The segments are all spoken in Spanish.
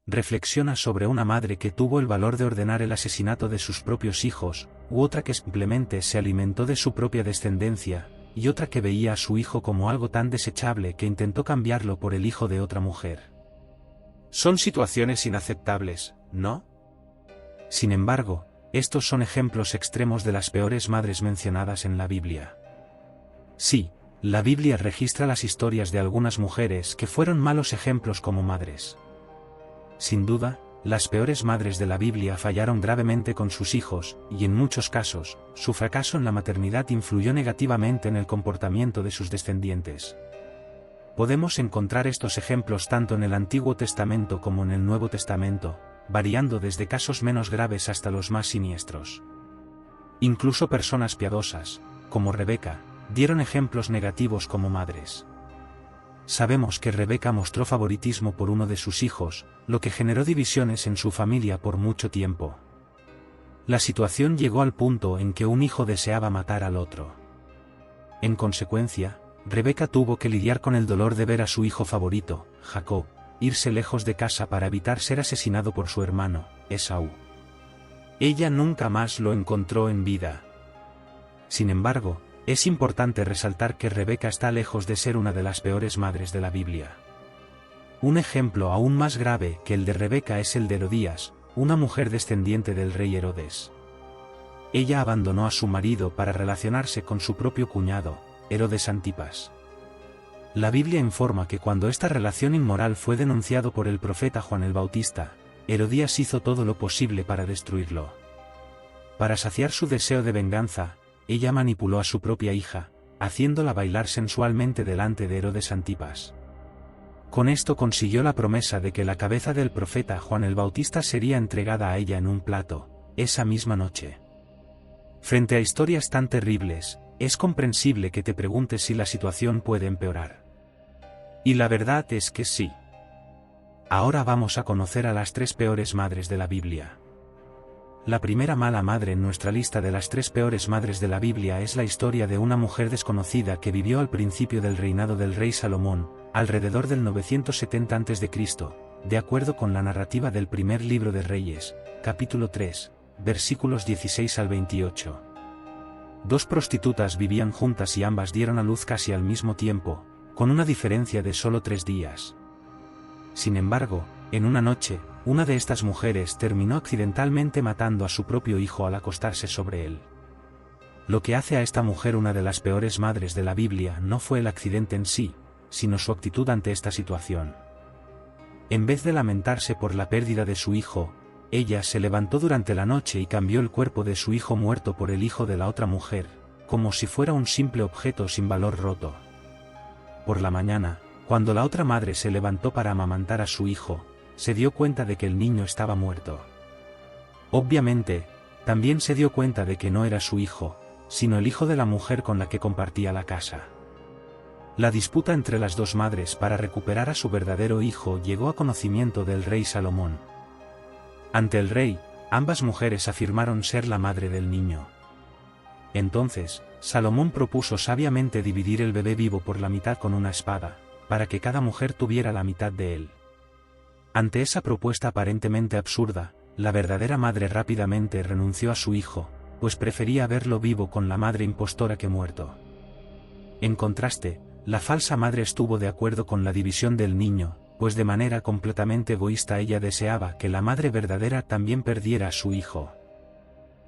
reflexiona sobre una madre que tuvo el valor de ordenar el asesinato de sus propios hijos, u otra que simplemente se alimentó de su propia descendencia, y otra que veía a su hijo como algo tan desechable que intentó cambiarlo por el hijo de otra mujer. Son situaciones inaceptables, ¿no? Sin embargo, estos son ejemplos extremos de las peores madres mencionadas en la Biblia. Sí, la Biblia registra las historias de algunas mujeres que fueron malos ejemplos como madres. Sin duda, las peores madres de la Biblia fallaron gravemente con sus hijos, y en muchos casos, su fracaso en la maternidad influyó negativamente en el comportamiento de sus descendientes. Podemos encontrar estos ejemplos tanto en el Antiguo Testamento como en el Nuevo Testamento, variando desde casos menos graves hasta los más siniestros. Incluso personas piadosas, como Rebeca, dieron ejemplos negativos como madres. Sabemos que Rebeca mostró favoritismo por uno de sus hijos, lo que generó divisiones en su familia por mucho tiempo. La situación llegó al punto en que un hijo deseaba matar al otro. En consecuencia, Rebeca tuvo que lidiar con el dolor de ver a su hijo favorito, Jacob, irse lejos de casa para evitar ser asesinado por su hermano, Esaú. Ella nunca más lo encontró en vida. Sin embargo, es importante resaltar que Rebeca está lejos de ser una de las peores madres de la Biblia. Un ejemplo aún más grave que el de Rebeca es el de Herodías, una mujer descendiente del rey Herodes. Ella abandonó a su marido para relacionarse con su propio cuñado, Herodes Antipas. La Biblia informa que cuando esta relación inmoral fue denunciado por el profeta Juan el Bautista, Herodías hizo todo lo posible para destruirlo. Para saciar su deseo de venganza, ella manipuló a su propia hija, haciéndola bailar sensualmente delante de Herodes Antipas. Con esto consiguió la promesa de que la cabeza del profeta Juan el Bautista sería entregada a ella en un plato, esa misma noche. Frente a historias tan terribles, es comprensible que te preguntes si la situación puede empeorar. Y la verdad es que sí. Ahora vamos a conocer a las 3 peores madres de la Biblia. La primera mala madre en nuestra lista de las 3 peores madres de la Biblia es la historia de una mujer desconocida que vivió al principio del reinado del rey Salomón, alrededor del 970 a.C., de acuerdo con la narrativa del primer libro de Reyes, capítulo 3, versículos 16 al 28. 2 prostitutas vivían juntas y ambas dieron a luz casi al mismo tiempo, con una diferencia de solo 3 días. Sin embargo, en una noche, una de estas mujeres terminó accidentalmente matando a su propio hijo al acostarse sobre él. Lo que hace a esta mujer una de las peores madres de la Biblia no fue el accidente en sí, sino su actitud ante esta situación. En vez de lamentarse por la pérdida de su hijo, ella se levantó durante la noche y cambió el cuerpo de su hijo muerto por el hijo de la otra mujer, como si fuera un simple objeto sin valor roto. Por la mañana, cuando la otra madre se levantó para amamantar a su hijo, se dio cuenta de que el niño estaba muerto. Obviamente, también se dio cuenta de que no era su hijo, sino el hijo de la mujer con la que compartía la casa. La disputa entre las 2 madres para recuperar a su verdadero hijo llegó a conocimiento del rey Salomón. Ante el rey, ambas mujeres afirmaron ser la madre del niño. Entonces, Salomón propuso sabiamente dividir el bebé vivo por la mitad con una espada, para que cada mujer tuviera la mitad de él. Ante esa propuesta aparentemente absurda, la verdadera madre rápidamente renunció a su hijo, pues prefería verlo vivo con la madre impostora que muerto. En contraste, la falsa madre estuvo de acuerdo con la división del niño, pues de manera completamente egoísta ella deseaba que la madre verdadera también perdiera a su hijo.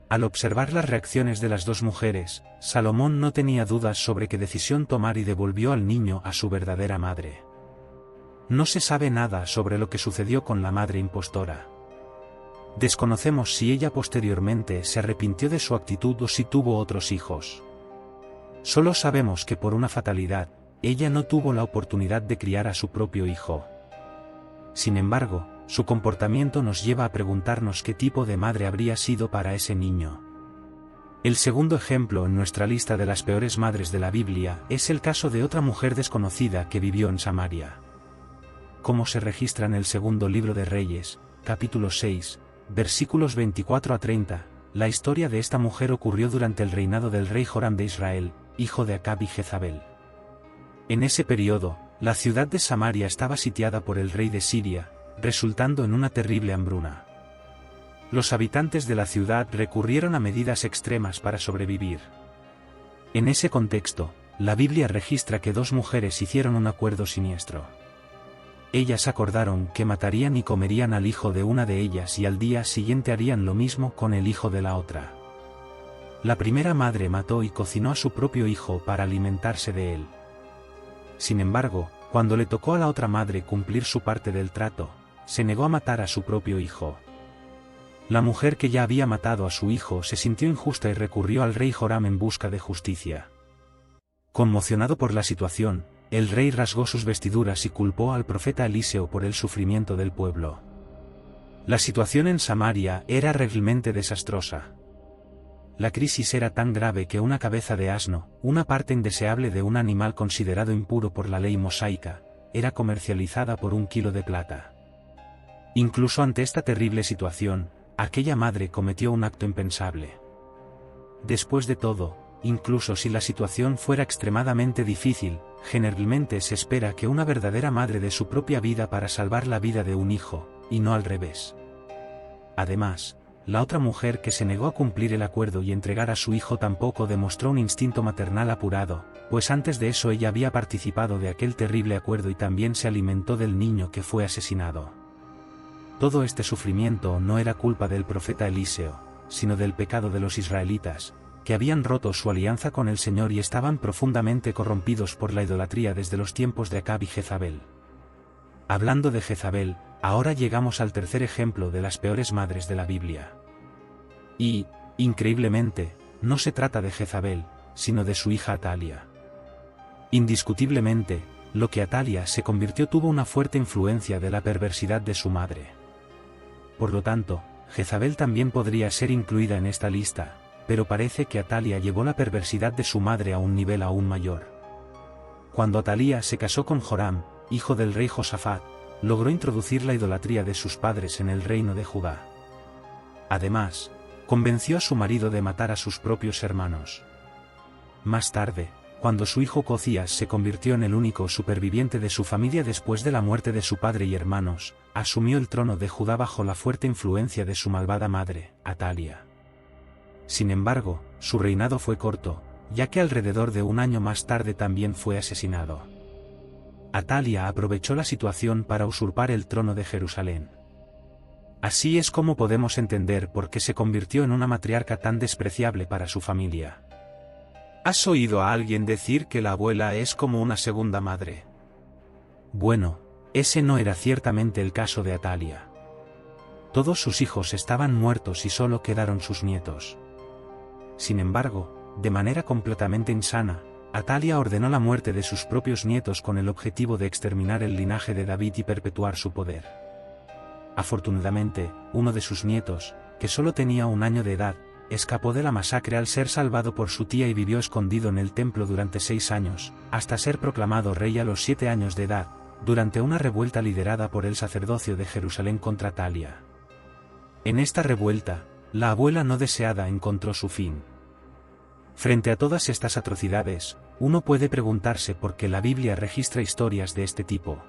Al observar las reacciones de las 2 mujeres, Salomón no tenía dudas sobre qué decisión tomar y devolvió al niño a su verdadera madre. No se sabe nada sobre lo que sucedió con la madre impostora. Desconocemos si ella posteriormente se arrepintió de su actitud o si tuvo otros hijos. Solo sabemos que por una fatalidad, ella no tuvo la oportunidad de criar a su propio hijo. Sin embargo, su comportamiento nos lleva a preguntarnos qué tipo de madre habría sido para ese niño. El segundo ejemplo en nuestra lista de las peores madres de la Biblia es el caso de otra mujer desconocida que vivió en Samaria. Como se registra en el segundo libro de Reyes, capítulo 6, versículos 24 a 30, la historia de esta mujer ocurrió durante el reinado del rey Joram de Israel, hijo de Acab y Jezabel. En ese periodo, la ciudad de Samaria estaba sitiada por el rey de Siria, resultando en una terrible hambruna. Los habitantes de la ciudad recurrieron a medidas extremas para sobrevivir. En ese contexto, la Biblia registra que dos mujeres hicieron un acuerdo siniestro. Ellas acordaron que matarían y comerían al hijo de una de ellas y al día siguiente harían lo mismo con el hijo de la otra. La primera madre mató y cocinó a su propio hijo para alimentarse de él. Sin embargo, cuando le tocó a la otra madre cumplir su parte del trato, se negó a matar a su propio hijo. La mujer que ya había matado a su hijo se sintió injusta y recurrió al rey Joram en busca de justicia. Conmocionado por la situación, el rey rasgó sus vestiduras y culpó al profeta Eliseo por el sufrimiento del pueblo. La situación en Samaria era realmente desastrosa. La crisis era tan grave que una cabeza de asno, una parte indeseable de un animal considerado impuro por la ley mosaica, era comercializada por 1 kilo de plata. Incluso ante esta terrible situación, aquella madre cometió un acto impensable. Después de todo, incluso si la situación fuera extremadamente difícil, generalmente se espera que una verdadera madre dé su propia vida para salvar la vida de un hijo, y no al revés. Además, la otra mujer que se negó a cumplir el acuerdo y entregar a su hijo tampoco demostró un instinto maternal apurado, pues antes de eso ella había participado de aquel terrible acuerdo y también se alimentó del niño que fue asesinado. Todo este sufrimiento no era culpa del profeta Eliseo, sino del pecado de los israelitas, que habían roto su alianza con el Señor y estaban profundamente corrompidos por la idolatría desde los tiempos de Acab y Jezabel. Hablando de Jezabel, ahora llegamos al tercer ejemplo de las peores madres de la Biblia. Y, increíblemente, no se trata de Jezabel, sino de su hija Atalia. Indiscutiblemente, lo que Atalia se convirtió tuvo una fuerte influencia de la perversidad de su madre. Por lo tanto, Jezabel también podría ser incluida en esta lista, pero parece que Atalia llevó la perversidad de su madre a un nivel aún mayor. Cuando Atalia se casó con Joram, hijo del rey Josafat, logró introducir la idolatría de sus padres en el reino de Judá. Además, convenció a su marido de matar a sus propios hermanos. Más tarde, cuando su hijo Josías se convirtió en el único superviviente de su familia después de la muerte de su padre y hermanos, asumió el trono de Judá bajo la fuerte influencia de su malvada madre, Atalia. Sin embargo, su reinado fue corto, ya que alrededor de 1 año más tarde también fue asesinado. Atalia aprovechó la situación para usurpar el trono de Jerusalén. Así es como podemos entender por qué se convirtió en una matriarca tan despreciable para su familia. ¿Has oído a alguien decir que la abuela es como una segunda madre? Bueno, ese no era ciertamente el caso de Atalia. Todos sus hijos estaban muertos y solo quedaron sus nietos. Sin embargo, de manera completamente insana, Atalia ordenó la muerte de sus propios nietos con el objetivo de exterminar el linaje de David y perpetuar su poder. Afortunadamente, uno de sus nietos, que solo tenía 1 año de edad, escapó de la masacre al ser salvado por su tía y vivió escondido en el templo durante 6 años, hasta ser proclamado rey a los 7 años de edad, durante una revuelta liderada por el sacerdocio de Jerusalén contra Atalia. En esta revuelta, la abuela no deseada encontró su fin. Frente a todas estas atrocidades, uno puede preguntarse por qué la Biblia registra historias de este tipo.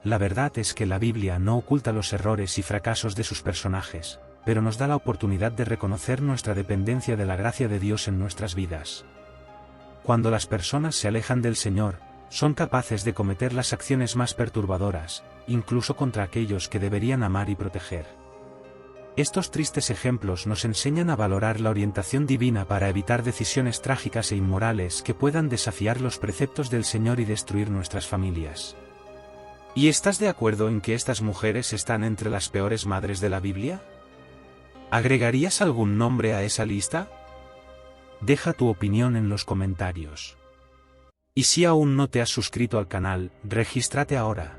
La verdad es que la Biblia no oculta los errores y fracasos de sus personajes, pero nos da la oportunidad de reconocer nuestra dependencia de la gracia de Dios en nuestras vidas. Cuando las personas se alejan del Señor, son capaces de cometer las acciones más perturbadoras, incluso contra aquellos que deberían amar y proteger. Estos tristes ejemplos nos enseñan a valorar la orientación divina para evitar decisiones trágicas e inmorales que puedan desafiar los preceptos del Señor y destruir nuestras familias. ¿Y estás de acuerdo en que estas mujeres están entre las peores madres de la Biblia? ¿Agregarías algún nombre a esa lista? Deja tu opinión en los comentarios. Y si aún no te has suscrito al canal, regístrate ahora.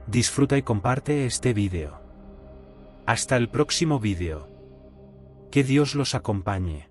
Disfruta y comparte este vídeo. Hasta el próximo vídeo. Que Dios los acompañe.